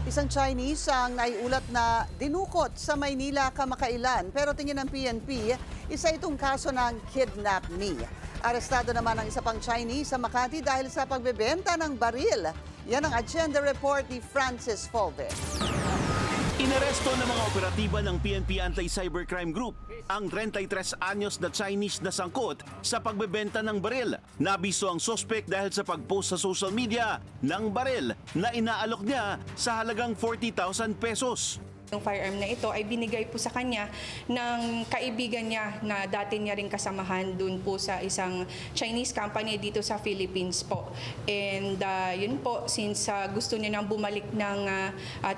Isang Chinese ang naiulat na dinukot sa Maynila kamakailan. Pero tingin ng PNP, isa itong kaso ng kidnap me. Arestado naman ang isa pang Chinese sa Makati dahil sa pagbebenta ng baril. Yan ang agenda report ni Francis Folve. Inaresto ng mga operatiba ng PNP Anti-Cybercrime Group ang 33 anyos na Chinese na sangkot sa pagbebenta ng baril. Nabiso ang sospek dahil sa pagpost sa social media ng baril na inaalok niya sa halagang 40,000 pesos. Yung firearm na ito ay binigay po sa kanya ng kaibigan niya na dati niya rin kasamahan dun po sa isang Chinese company dito sa Philippines po. And yun po, since gusto niya nang bumalik ng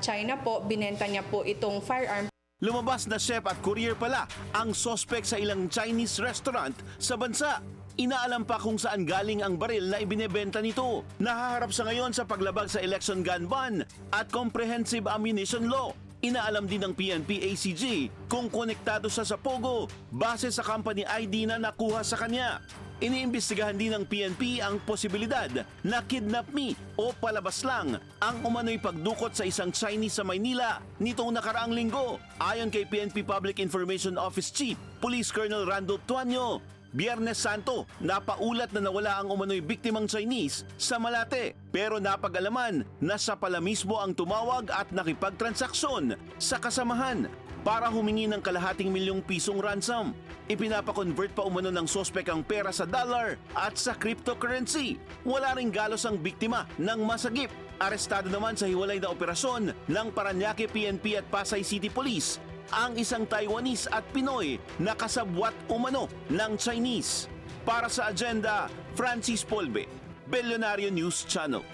China po, binenta niya po itong firearm. Lumabas na chef at courier pala ang sospek sa ilang Chinese restaurant sa bansa. Inaalam pa kung saan galing ang baril na ibinebenta nito. Nahaharap sa ngayon sa paglabag sa election gun ban at comprehensive ammunition law. Inaalam din ng PNP ACG kung konektado siya sa Pogo base sa company ID na nakuha sa kanya. Iniimbestigahan din ng PNP ang posibilidad na kidnap me o palabas lang ang umano'y pagdukot sa isang Chinese sa Maynila nitong nakaraang linggo. Ayon kay PNP Public Information Office Chief Police Colonel Randolph Tuanyo, Biyernes Santo, napaulat na nawala ang umano'y biktimang Chinese sa Malate. Pero napag-alaman na siya pala mismo ang tumawag at nakipagtransaksyon sa kasamahan para humingi ng kalahating milyong pisong ransom. Ipinapakonvert pa umano ng sospek ang pera sa dollar at sa cryptocurrency. Wala ring galos ang biktima ng masagip. Arestado naman sa hiwalay na operasyon ng Parañaque PNP at Pasay City Police ang isang Taiwanese at Pinoy na kasabwat umano ng Chinese. Para sa agenda, Francis Folve, Billionario News Channel.